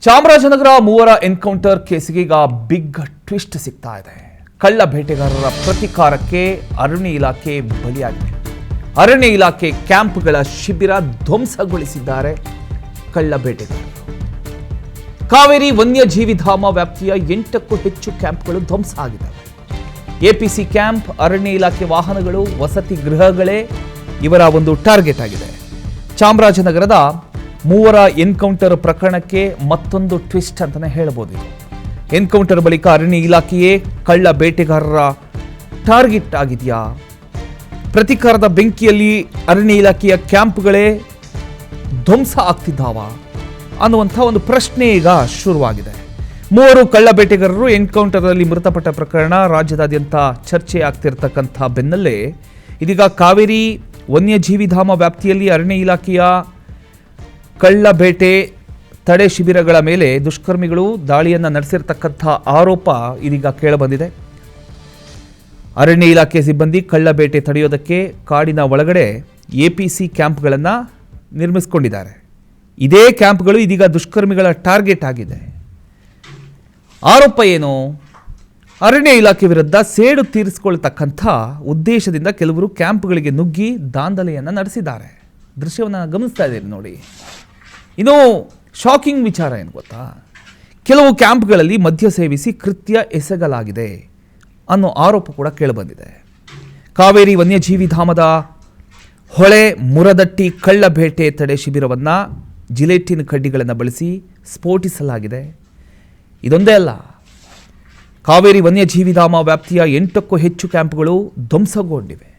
ಚಾಮರಾಜನಗರ ಮೂವರ ಎನ್ಕೌಂಟರ್ ಕೇಸಿಗೆ ಈಗ big twist ಸಿಗ್ತಾ ಇದೆ. ಕಳ್ಳ ಬೇಟೆಗಾರರ ಪ್ರತಿಕಾರಕ್ಕೆ ಅರಣ್ಯ ಇಲಾಖೆ ಬಲಿಯಾಗಿದೆ. ಅರಣ್ಯ ಇಲಾಖೆ ಕ್ಯಾಂಪ್ಗಳ ಶಿಬಿರ ಧ್ವಂಸಗೊಳಿಸಿದ್ದಾರೆ ಕಳ್ಳ ಬೇಟೆಗಾರರು. ಕಾವೇರಿ ವನ್ಯಜೀವಿ ಧಾಮ ವ್ಯಾಪ್ತಿಯ 8ಕ್ಕೂ ಹೆಚ್ಚು ಕ್ಯಾಂಪ್ಗಳು ಧ್ವಂಸ ಆಗಿದ್ದಾವೆ. ಎಪಿಸಿ ಕ್ಯಾಂಪ್, ಅರಣ್ಯ ಇಲಾಖೆ ವಾಹನಗಳು, ವಸತಿ ಗೃಹಗಳೇ ಇವರ ಒಂದು ಟಾರ್ಗೆಟ್ ಆಗಿದೆ. ಚಾಮರಾಜನಗರದ ಮೂವರ ಎನ್ಕೌಂಟರ್ ಪ್ರಕರಣಕ್ಕೆ ಮತ್ತೊಂದು ಟ್ವಿಸ್ಟ್ ಅಂತಾನೆ ಹೇಳಬಹುದು. ಎನ್ಕೌಂಟರ್ ಬಳಿಕ ಅರಣ್ಯ ಇಲಾಖೆಯೇ ಕಳ್ಳ ಬೇಟೆಗಾರರ ಟಾರ್ಗೆಟ್ ಆಗಿದೆಯಾ? ಪ್ರತಿಕಾರದ ಬೆಂಕಿಯಲ್ಲಿ ಅರಣ್ಯ ಇಲಾಖೆಯ ಕ್ಯಾಂಪ್ಗಳೇ ಧ್ವಂಸ ಆಗ್ತಿದ್ದಾವ ಅನ್ನುವಂಥ ಒಂದು ಪ್ರಶ್ನೆ ಈಗ ಶುರುವಾಗಿದೆ. ಮೂವರು ಕಳ್ಳ ಬೇಟೆಗಾರರು ಎನ್ಕೌಂಟರ್ನಲ್ಲಿ ಮೃತಪಟ್ಟ ಪ್ರಕರಣ ರಾಜ್ಯದಾದ್ಯಂತ ಚರ್ಚೆ ಆಗ್ತಿರ್ತಕ್ಕಂಥ ಬೆನ್ನಲ್ಲೇ ಇದೀಗ ಕಾವೇರಿ ವನ್ಯಜೀವಿ ಧಾಮ ವ್ಯಾಪ್ತಿಯಲ್ಲಿ ಅರಣ್ಯ ಇಲಾಖೆಯ ಕಳ್ಳ ಬೇಟೆ ತಡೆ ಶಿಬಿರಗಳ ಮೇಲೆ ದುಷ್ಕರ್ಮಿಗಳು ದಾಳಿಯನ್ನು ನಡೆಸಿರ್ತಕ್ಕಂಥ ಆರೋಪ ಇದೀಗ ಕೇಳಬಂದಿದೆ. ಅರಣ್ಯ ಇಲಾಖೆ ಸಿಬ್ಬಂದಿ ಕಳ್ಳ ಬೇಟೆ ತಡೆಯೋದಕ್ಕೆ ಕಾಡಿನ ಒಳಗಡೆ ಎಪಿಸಿ ಕ್ಯಾಂಪ್ಗಳನ್ನು ನಿರ್ಮಿಸಿಕೊಂಡಿದ್ದಾರೆ. ಇದೇ ಕ್ಯಾಂಪ್ಗಳು ಇದೀಗ ದುಷ್ಕರ್ಮಿಗಳ ಟಾರ್ಗೆಟ್ ಆಗಿದೆ. ಆರೋಪ ಏನು? ಅರಣ್ಯ ಇಲಾಖೆ ವಿರುದ್ಧ ಸೇಡು ತೀರಿಸಿಕೊಳ್ತಕ್ಕಂಥ ಉದ್ದೇಶದಿಂದ ಕೆಲವರು ಕ್ಯಾಂಪ್ಗಳಿಗೆ ನುಗ್ಗಿ ದಾಂಧಲೆಯನ್ನು ನಡೆಸಿದ್ದಾರೆ. ದೃಶ್ಯವನ್ನು ಗಮನಿಸ್ತಾ ಇದ್ದೀರಿ ನೋಡಿ. ಇನ್ನು ಶಾಕಿಂಗ್ ವಿಚಾರ ಏನು ಗೊತ್ತಾ? ಕೆಲವು ಕ್ಯಾಂಪ್ಗಳಲ್ಲಿ ಮದ್ಯ ಸೇವಿಸಿ ಕೃತ್ಯ ಎಸಗಲಾಗಿದೆ ಅನ್ನೋ ಆರೋಪ ಕೂಡ ಕೇಳಿಬಂದಿದೆ. ಕಾವೇರಿ ವನ್ಯಜೀವಿ ಧಾಮದ ಹೊಳೆ ಮುರದಟ್ಟಿ ಕಳ್ಳ ಬೇಟೆ ತಡೆ ಶಿಬಿರವನ್ನು ಜಿಲೆಟಿನ್ ಕಡ್ಡಿಗಳನ್ನು ಬಳಸಿ ಸ್ಫೋಟಿಸಲಾಗಿದೆ. ಇದೊಂದೇ ಅಲ್ಲ, ಕಾವೇರಿ ವನ್ಯಜೀವಿ ಧಾಮ ವ್ಯಾಪ್ತಿಯ 8ಕ್ಕೂ ಹೆಚ್ಚು ಕ್ಯಾಂಪ್ಗಳು ಧ್ವಂಸಗೊಂಡಿವೆ.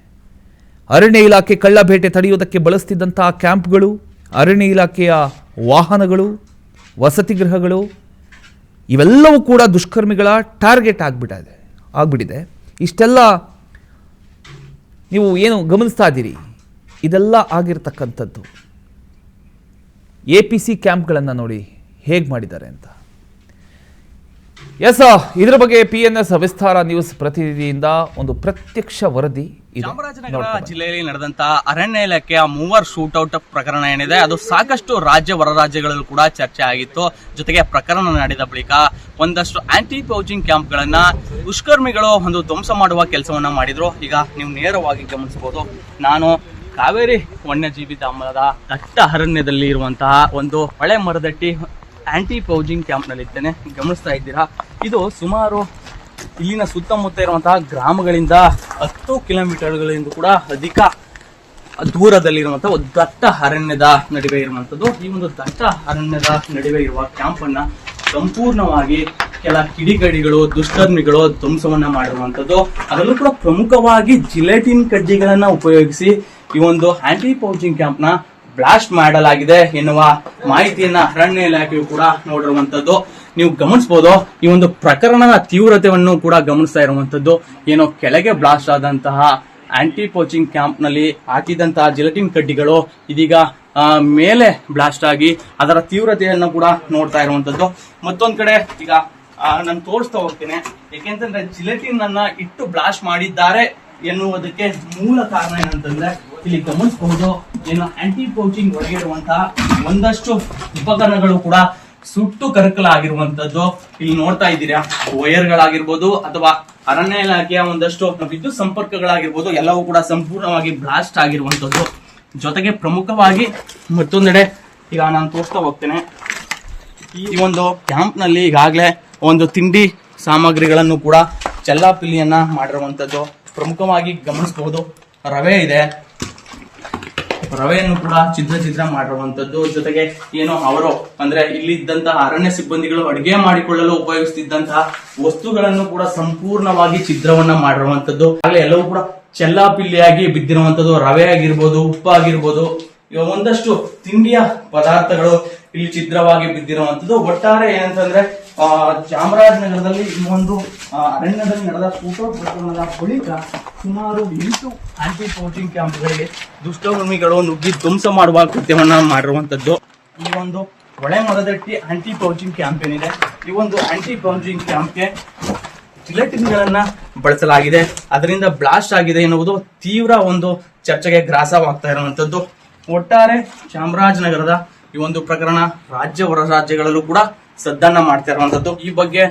ಅರಣ್ಯ ಇಲಾಖೆ ಕಳ್ಳ ಬೇಟೆ ತಡೆಯುವುದಕ್ಕೆ ಬಳಸ್ತಿದ್ದಂತಹ ಕ್ಯಾಂಪ್ಗಳು, ಅರಣ್ಯ ಇಲಾಖೆಯ ವಾಹನಗಳು, ವಸತಿ ಗೃಹಗಳು ಇವೆಲ್ಲವೂ ಕೂಡ ದುಷ್ಕರ್ಮಿಗಳ ಟಾರ್ಗೆಟ್ ಆಗ್ಬಿಟ್ಟಿದೆ. ಇಷ್ಟೆಲ್ಲ ನೀವು ಏನು ಗಮನಿಸ್ತಾ ಇದ್ದೀರಿ, ಇದೆಲ್ಲ ಆಗಿರ್ತಕ್ಕಂಥದ್ದು ಎಪಿಸಿ ಕ್ಯಾಂಪ್ಗಳನ್ನು ನೋಡಿ ಹೇಗೆ ಮಾಡಿದ್ದಾರೆ ಅಂತ. ಎಸ್, ಇದರ ಬಗ್ಗೆ PNS ವಿಸ್ತಾರ ನ್ಯೂಸ್ ಪ್ರತಿನಿಧಿಯಿಂದ ಒಂದು ಪ್ರತ್ಯಕ್ಷ ವರದಿ. ಚಾಮರಾಜನಗರ ಜಿಲ್ಲೆಯಲ್ಲಿ ನಡೆದಂತಹ ಅರಣ್ಯ ಇಲಾಖೆಯ ಮೂವರ್ ಶೂಟ್ಔಟ್ ಪ್ರಕರಣ ಏನಿದೆ, ಅದು ಸಾಕಷ್ಟು ರಾಜ್ಯ ಹೊರ ರಾಜ್ಯಗಳಲ್ಲೂ ಕೂಡ ಚರ್ಚೆ ಆಗಿತ್ತು. ಜೊತೆಗೆ ಪ್ರಕರಣ ನಡೆದ ಬಳಿಕ ಒಂದಷ್ಟು ಆಂಟಿ ಪೌಚಿಂಗ್ ಕ್ಯಾಂಪ್ಗಳನ್ನ ದುಷ್ಕರ್ಮಿಗಳು ಒಂದು ಧ್ವಂಸ ಮಾಡುವ ಕೆಲಸವನ್ನ ಮಾಡಿದ್ರು. ಈಗ ನೀವು ನೇರವಾಗಿ ಗಮನಿಸಬಹುದು, ನಾನು ಕಾವೇರಿ ವನ್ಯಜೀವಿ ಧಾಮದ ದಟ್ಟ ಅರಣ್ಯದಲ್ಲಿ ಇರುವಂತಹ ಒಂದು ಹೊಳೆ ಮರದಟ್ಟಿ ಆಂಟಿ ಪೌಚಿಂಗ್ ಕ್ಯಾಂಪ್ನಲ್ಲಿದ್ದೇನೆ. ಗಮನಿಸ್ತಾ ಇದ್ದೀರಾ, ಇದು ಸುಮಾರು ಇಲ್ಲಿನ ಸುತ್ತಮುತ್ತ ಇರುವಂತಹ ಗ್ರಾಮಗಳಿಂದ 10 ಕಿಲೋಮೀಟರ್ಗಳಿಂದ ಕೂಡ ಅಧಿಕ ದೂರದಲ್ಲಿರುವಂತಹ ಒಂದು ದಟ್ಟ ಅರಣ್ಯದ ನಡುವೆ ಇರುವಂತದ್ದು. ಈ ಒಂದು ದಟ್ಟ ಅರಣ್ಯದ ನಡುವೆ ಇರುವ ಕ್ಯಾಂಪ್ ಅನ್ನ ಸಂಪೂರ್ಣವಾಗಿ ಕೆಲ ಕಿಡಿಗಡಿಗಳು, ದುಷ್ಕರ್ಮಿಗಳು ಧ್ವಂಸವನ್ನ ಮಾಡಿರುವಂತದ್ದು. ಅದರಲ್ಲೂ ಕೂಡ ಪ್ರಮುಖವಾಗಿ ಜಿಲೆಟಿನ್ ಕಡ್ಡಿಗಳನ್ನ ಉಪಯೋಗಿಸಿ ಈ ಒಂದು ಆಂಟಿ ಪೌಚಿಂಗ್ ಕ್ಯಾಂಪ್ ನ ಬ್ಲಾಸ್ಟ್ ಮಾಡಲಾಗಿದೆ ಎನ್ನುವ ಮಾಹಿತಿಯನ್ನ ಅರಣ್ಯ ಇಲಾಖೆಯು ಕೂಡ ನೋಡಿರುವಂತದ್ದು. ನೀವು ಗಮನಿಸಬಹುದು, ಈ ಒಂದು ಪ್ರಕರಣದ ತೀವ್ರತೆಯನ್ನು ಕೂಡ ಗಮನಿಸ್ತಾ ಇರುವಂತದ್ದು. ಏನೋ ಕೆಳಗೆ ಬ್ಲಾಸ್ಟ್ ಆದಂತಹ ಆಂಟಿ ಪೋಚಿಂಗ್ ಕ್ಯಾಂಪ್ ನಲ್ಲಿ ಹಾಕಿದಂತಹ ಜಿಲೆಟಿನ್ ಕಡ್ಡಿಗಳು ಇದೀಗ ಮೇಲೆ ಬ್ಲಾಸ್ಟ್ ಆಗಿ ಅದರ ತೀವ್ರತೆಯನ್ನು ಕೂಡ ನೋಡ್ತಾ ಇರುವಂತದ್ದು. ಮತ್ತೊಂದ್ ಕಡೆ ಈಗ ನಾನು ತೋರಿಸ್ತಾ ಹೋಗ್ತೇನೆ, ಯಾಕೆಂತಂದ್ರೆ ಜಿಲೆಟಿನ್ ಅನ್ನ ಇಟ್ಟು ಬ್ಲಾಸ್ಟ್ ಮಾಡಿದ್ದಾರೆ ಎನ್ನುವುದಕ್ಕೆ ಮೂಲ ಕಾರಣ ಏನಂತಂದ್ರೆ, ಇಲ್ಲಿ ಗಮನಿಸಬಹುದು, ಏನು ಆಂಟಿ ಪೌಚಿಂಗ್ ಒಳಗೆ ಇರುವಂತಹ ಒಂದಷ್ಟು ಉಪಕರಣಗಳು ಕೂಡ ಸುಟ್ಟು ಕರಕಲಾಗಿರುವಂತದ್ದು ಇಲ್ಲಿ ನೋಡ್ತಾ ಇದ್ದೀರಾ. ವೈರ್ಗಳಾಗಿರ್ಬೋದು ಅಥವಾ ಅರಣ್ಯ ಇಲಾಖೆಯ ಒಂದಷ್ಟು ವಿದ್ಯುತ್ ಸಂಪರ್ಕಗಳಾಗಿರ್ಬೋದು, ಎಲ್ಲವೂ ಕೂಡ ಸಂಪೂರ್ಣವಾಗಿ ಬ್ಲಾಸ್ಟ್ ಆಗಿರುವಂತದ್ದು. ಜೊತೆಗೆ ಪ್ರಮುಖವಾಗಿ ಮತ್ತೊಂದೆಡೆ ಈಗ ನಾನು ತೋರಿಸ್ತಾ ಹೋಗ್ತೇನೆ, ಈ ಒಂದು ಕ್ಯಾಂಪ್ ನಲ್ಲಿ ಈಗಾಗಲೇ ಒಂದು ತಿಂಡಿ ಸಾಮಗ್ರಿಗಳನ್ನು ಕೂಡ ಚೆಲ್ಲಾಪಿಲ್ಲಿಯನ್ನ ಮಾಡಿರುವಂತದ್ದು. ಪ್ರಮುಖವಾಗಿ ಗಮನಿಸಬಹುದು, ರವೆ ಇದೆ, ರವೆಯನ್ನು ಕೂಡ ಛಿದ್ರ ಮಾಡಿರುವಂತದ್ದು. ಜೊತೆಗೆ ಏನು ಅವರು ಅಂದ್ರೆ ಇಲ್ಲಿ ಇದ್ದಂತಹ ಅರಣ್ಯ ಸಿಬ್ಬಂದಿಗಳು ಅಡಿಗೆ ಮಾಡಿಕೊಳ್ಳಲು ಉಪಯೋಗಿಸುತ್ತಿದ್ದಂತಹ ವಸ್ತುಗಳನ್ನು ಕೂಡ ಸಂಪೂರ್ಣವಾಗಿ ಛಿದ್ರವನ್ನ ಮಾಡಿರುವಂತದ್ದು. ಆಗಲೇ ಎಲ್ಲವೂ ಕೂಡ ಚೆಲ್ಲಾಪಿಲ್ಲಿಯಾಗಿ ಬಿದ್ದಿರುವಂತದ್ದು. ರವೆ ಆಗಿರ್ಬೋದು, ಉಪ್ಪು ಆಗಿರ್ಬೋದು, ಒಂದಷ್ಟು ತಿಂಡಿಯ ಪದಾರ್ಥಗಳು ಇಲ್ಲಿ ಛಿದ್ರವಾಗಿ ಬಿದ್ದಿರುವಂತದ್ದು. ಒಟ್ಟಾರೆ ಏನಂತಂದ್ರೆ ಚಾಮರಾಜನಗರದಲ್ಲಿ ಈ ಒಂದು ಅರಣ್ಯದಲ್ಲಿ ನಡೆದ ಶೂಟೌಟ್ ಪ್ರಕರಣದ ಬಳಿಕ ಸುಮಾರು 8 ಆಂಟಿ ಪೌಚಿಂಗ್ ಕ್ಯಾಂಪ್ಗಳಿಗೆ ದುಷ್ಕರ್ಮಿಗಳು ನುಗ್ಗಿ ಧ್ವಂಸ ಮಾಡುವ ಕೃತ್ಯವನ್ನ ಮಾಡಿರುವಂತದ್ದು. ಈ ಒಂದು ಹೊಳೆ ಮರದಟ್ಟಿ ಆಂಟಿ ಪೌಚಿಂಗ್ ಕ್ಯಾಂಪ್ ಏನಿದೆ, ಈ ಒಂದು ಆಂಟಿ ಪೌಚಿಂಗ್ ಕ್ಯಾಂಪ್ಗೆ ಜಿಲೆಟಿನ್ಗಳನ್ನ ಬಳಸಲಾಗಿದೆ, ಅದರಿಂದ ಬ್ಲಾಸ್ಟ್ ಆಗಿದೆ ಎನ್ನುವುದು ತೀವ್ರ ಒಂದು ಚರ್ಚೆಗೆ ಗ್ರಾಸವಾಗ್ತಾ ಇರುವಂತದ್ದು. ಒಟ್ಟಾರೆ ಚಾಮರಾಜನಗರದ ಈ ಒಂದು ಪ್ರಕರಣ ರಾಜ್ಯ ಹೊರ ರಾಜ್ಯಗಳಲ್ಲೂ ಕೂಡ ಸದ್ದನ್ನ ಮಾಡ್ತಾ ಇರುವಂತದ್ದು. ಈ ಬಗ್ಗೆ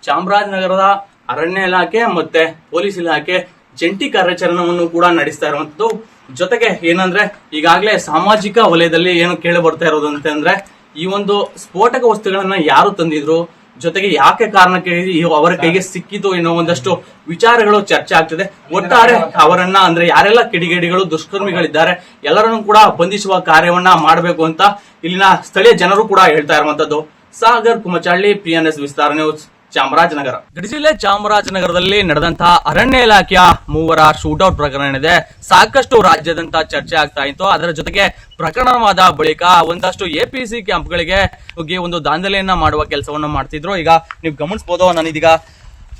ಚಾಮರಾಜನಗರದ ಅರಣ್ಯ ಇಲಾಖೆ ಮತ್ತೆ ಪೊಲೀಸ್ ಇಲಾಖೆ ಜಂಟಿ ಕಾರ್ಯಾಚರಣೆಯನ್ನು ಕೂಡ ನಡೆಸ್ತಾ ಇರುವಂತದ್ದು. ಜೊತೆಗೆ ಏನಂದ್ರೆ ಈಗಾಗಲೇ ಸಾಮಾಜಿಕ ವಲಯದಲ್ಲಿ ಏನು ಕೇಳಿ ಬರ್ತಾ ಇರೋದು ಅಂತಂದ್ರೆ ಈ ಒಂದು ಸ್ಫೋಟಕ ವಸ್ತುಗಳನ್ನ ಯಾರು ತಂದಿದ್ರು, ಜೊತೆಗೆ ಯಾಕೆ ಕಾರಣಕ್ಕೆ ಅವರ ಕೈಗೆ ಸಿಕ್ಕಿತು ಎನ್ನುವ ಒಂದಷ್ಟು ವಿಚಾರಗಳು ಚರ್ಚೆ ಆಗ್ತಿದೆ. ಒಟ್ಟಾರೆ ಅವರನ್ನ ಅಂದ್ರೆ ಯಾರೆಲ್ಲ ಕಿಡಿಗೇಡಿಗಳು ದುಷ್ಕರ್ಮಿಗಳಿದ್ದಾರೆ ಎಲ್ಲರನ್ನು ಕೂಡ ಬಂಧಿಸುವ ಕಾರ್ಯವನ್ನ ಮಾಡಬೇಕು ಅಂತ ಇಲ್ಲಿನ ಸ್ಥಳೀಯ ಜನರು ಕೂಡ ಹೇಳ್ತಾ ಇರುವಂತದ್ದು. ಸಾಗರ್ ಕುಮಚಳ್ಳಿ, PNS ವಿಸ್ತಾರ ನ್ಯೂಸ್, ಚಾಮರಾಜನಗರ. ಗಡಿ ಜಿಲ್ಲೆ ಚಾಮರಾಜನಗರದಲ್ಲಿ ನಡೆದಂತಹ ಅರಣ್ಯ ಇಲಾಖೆಯ 3 ಶೂಟೌಟ್ ಪ್ರಕರಣ ಇದೆ. ಸಾಕಷ್ಟು ರಾಜ್ಯದಂತ ಚರ್ಚೆ ಆಗ್ತಾ ಇತ್ತು. ಅದರ ಜೊತೆಗೆ ಪ್ರಕರಣವಾದ ಬಳಿಕ ಒಂದಷ್ಟು APC ಕ್ಯಾಂಪ್ಗಳಿಗೆ ಹೋಗಿ ಒಂದು ದಾಂಧಲೆಯನ್ನ ಮಾಡುವ ಕೆಲಸವನ್ನು ಮಾಡ್ತಿದ್ರು. ಈಗ ನೀವು ಗಮನಿಸಬಹುದು, ನಾನಿದೀಗ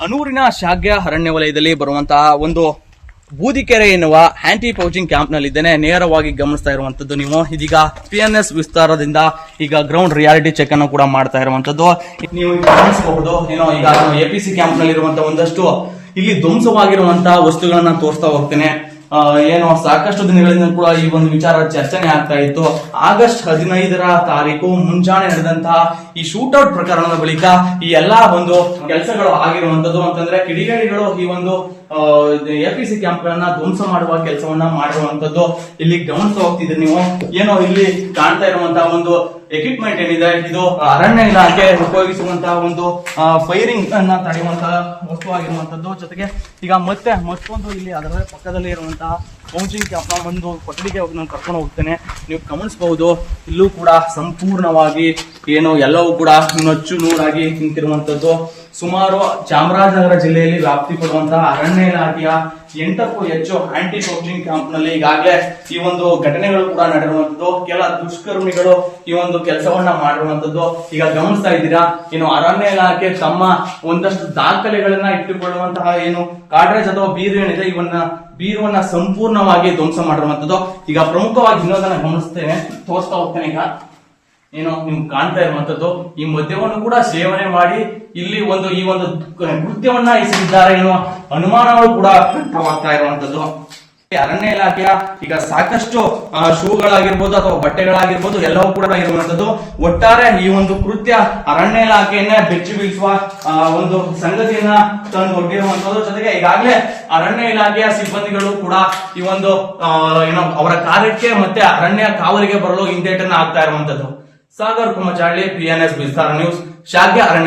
ಅನೂರಿನ ಶಾಗ್ಯ ಅರಣ್ಯ ವಲಯದಲ್ಲಿ ಬರುವಂತಹ ಒಂದು ಬೂದಿಕೆರೆ ಎನ್ನುವ ಆಂಟಿ ಪೌಚಿಂಗ್ ಕ್ಯಾಂಪ್ ನಲ್ಲಿ ಇದ್ದೇನೆ. ನೇರವಾಗಿ ಗಮನಿಸ್ತಾ ಇರುವಂತದ್ದು ನೀವು ಇದೀಗ PNS ವಿಸ್ತಾರದಿಂದ ಈಗ ಗ್ರೌಂಡ್ ರಿಯಾಲಿಟಿ ಚೆಕ್ ಅನ್ನು ಕೂಡ ಮಾಡ್ತಾ ಇರುವಂತದ್ದು. ನೀವು ಗಮನಿಸಬಹುದು, ಏನೋ ಈಗ APC ಕ್ಯಾಂಪ್ ನಲ್ಲಿ ಇರುವಂತಹ ಒಂದಷ್ಟು ಇಲ್ಲಿ ಧ್ವಂಸವಾಗಿರುವಂತಹ ವಸ್ತುಗಳನ್ನ ತೋರಿಸ್ತಾ ಹೋಗ್ತೇನೆ. ಏನೋ ಸಾಕಷ್ಟು ದಿನಗಳಿಂದ ಕೂಡ ಈ ಒಂದು ವಿಚಾರ ಚರ್ಚನೆ ಆಗ್ತಾ ಇತ್ತು. ಆಗಸ್ಟ್ 15ರ ತಾರೀಕು ಮುಂಜಾನೆ ನಡೆದಂತಹ ಈ ಶೂಟೌಟ್ ಪ್ರಕರಣದ ಬಳಿಕ ಈ ಎಲ್ಲಾ ಒಂದು ಕೆಲಸಗಳು ಆಗಿರುವಂತದ್ದು ಅಂತಂದ್ರೆ ಕಿಡಿಗೇಡಿಗಳು ಈ ಒಂದು APC ಕ್ಯಾಂಪ್ ಗಳನ್ನ ಧ್ವಂಸ ಮಾಡುವ ಕೆಲಸವನ್ನ ಮಾಡಿರುವಂತದ್ದು ಇಲ್ಲಿ ಗಮನಿಸ್ತಾ ಹೋಗ್ತಿದ್ರಿ ನೀವು. ಏನೋ ಇಲ್ಲಿ ಕಾಣ್ತಾ ಇರುವಂತಹ ಒಂದು ಎಕ್ವಿಪ್ಮೆಂಟ್ ಏನಿದೆ ಇದು ಅರಣ್ಯ ಇಲಾಖೆ ಉಪಯೋಗಿಸುವಂತಹ ಒಂದು ಫೈರಿಂಗ್ ಅನ್ನ ತಡೆಯುವಂತಹ ವಸ್ತು ಆಗಿರುವಂತದ್ದು. ಜೊತೆಗೆ ಈಗ ಮತ್ತೆ ಮತ್ತೊಂದು ಇಲ್ಲಿ ಅದರ ಪಕ್ಕದಲ್ಲಿ ಇರುವಂತಹ ಪೌಚಿಂಗ್ ಕ್ಯಾಂಪ್ ಒಂದು ಕೊಠಡಿಗೆ ನಾನು ಕರ್ಕೊಂಡು ಹೋಗ್ತೇನೆ. ನೀವು ಗಮನಿಸಬಹುದು, ಇಲ್ಲೂ ಕೂಡ ಸಂಪೂರ್ಣವಾಗಿ ಏನು ಎಲ್ಲವೂ ಕೂಡ ನಚ್ಚು ನೂರಾಗಿ ನಿಂತಿರುವಂತದ್ದು. ಸುಮಾರು ಚಾಮರಾಜನಗರ ಜಿಲ್ಲೆಯಲ್ಲಿ ವ್ಯಾಪ್ತಿ ಕೊಡುವಂತಹ ಅರಣ್ಯ ಇಲಾಖೆಯ 8ಕ್ಕೂ ಹೆಚ್ಚು ಆಂಟಿ ಪೌಚಿಂಗ್ ಕ್ಯಾಂಪ್ ನಲ್ಲಿ ಈಗಾಗಲೇ ಈ ಒಂದು ಘಟನೆಗಳು ಕೂಡ ನಡೆದಿರುವಂತದ್ದು. ಕೆಲ ದುಷ್ಕರ್ಮಿಗಳು ಈ ಒಂದು ಕೆಲಸವನ್ನ ಮಾಡಿರುವಂತದ್ದು ಈಗ ಗಮನಿಸ್ತಾ ಇದ್ದೀರಾ. ಏನು ಅರಣ್ಯ ಇಲಾಖೆ ತಮ್ಮ ಒಂದಷ್ಟು ದಾಖಲೆಗಳನ್ನ ಇಟ್ಟುಕೊಳ್ಳುವಂತಹ ಏನು ಕಾಡ್ರೇಜ್ ಅಥವಾ ಬೀರು ಏನಿದೆ ಬೀರುವನ್ನ ಸಂಪೂರ್ಣವಾಗಿ ಧ್ವಂಸ ಮಾಡಿರುವಂತದ್ದು. ಈಗ ಪ್ರಮುಖವಾಗಿ ಇನ್ನೊಂದನ್ನ ಗಮನಿಸ್ತೇನೆ, ತೋರಿಸ್ತಾ ಹೋಗ್ತೇನೆ. ಈಗ ಏನೋ ನೀವು ಕಾಣ್ತಾ ಇರುವಂತದ್ದು ಈ ಮದ್ಯವನ್ನು ಕೂಡ ಸೇವನೆ ಮಾಡಿ ಇಲ್ಲಿ ಈ ಒಂದು ಕೃತ್ಯವನ್ನ ಎಸಗಿದ್ದಾರೆ ಎನ್ನುವ ಅನುಮಾನಗಳು ಕೂಡ ವ್ಯಕ್ತವಾಗ್ತಾ ಇರುವಂತದ್ದು. ಅರಣ್ಯ ಇಲಾಖೆಯ ಈಗ ಸಾಕಷ್ಟು ಶೂಗಳಾಗಿರ್ಬೋದು ಅಥವಾ ಬಟ್ಟೆಗಳಾಗಿರ್ಬೋದು ಎಲ್ಲವೂ ಕೂಡ ಇರುವಂತದ್ದು. ಒಟ್ಟಾರೆ ಈ ಒಂದು ಕೃತ್ಯ ಅರಣ್ಯ ಇಲಾಖೆಯನ್ನೇ ಬೆಚ್ಚಿ ಬೀಳಿಸುವ ಒಂದು ಸಂಗತಿಯನ್ನ ತಂದು ಒಡ್ಡಿರುವಂತದ್ದು. ಜೊತೆಗೆ ಈಗಾಗಲೇ ಅರಣ್ಯ ಇಲಾಖೆಯ ಸಿಬ್ಬಂದಿಗಳು ಕೂಡ ಈ ಒಂದು ಅವರ ಕಾರ್ಯಕ್ಕೆ ಮತ್ತೆ ಅರಣ್ಯ ಕಾವಲಿಗೆ ಬರಲು ಹಿಂದೇಟನ್ನ ಆಗ್ತಾ ಇರುವಂತದ್ದು. ಸಾಗರ್ ಕುಮಚಳ್ಳಿ, PNS ವಿಸ್ತಾರ ನ್ಯೂಸ್, ಶಾಗ್ಯ ಅರಣ್ಯ.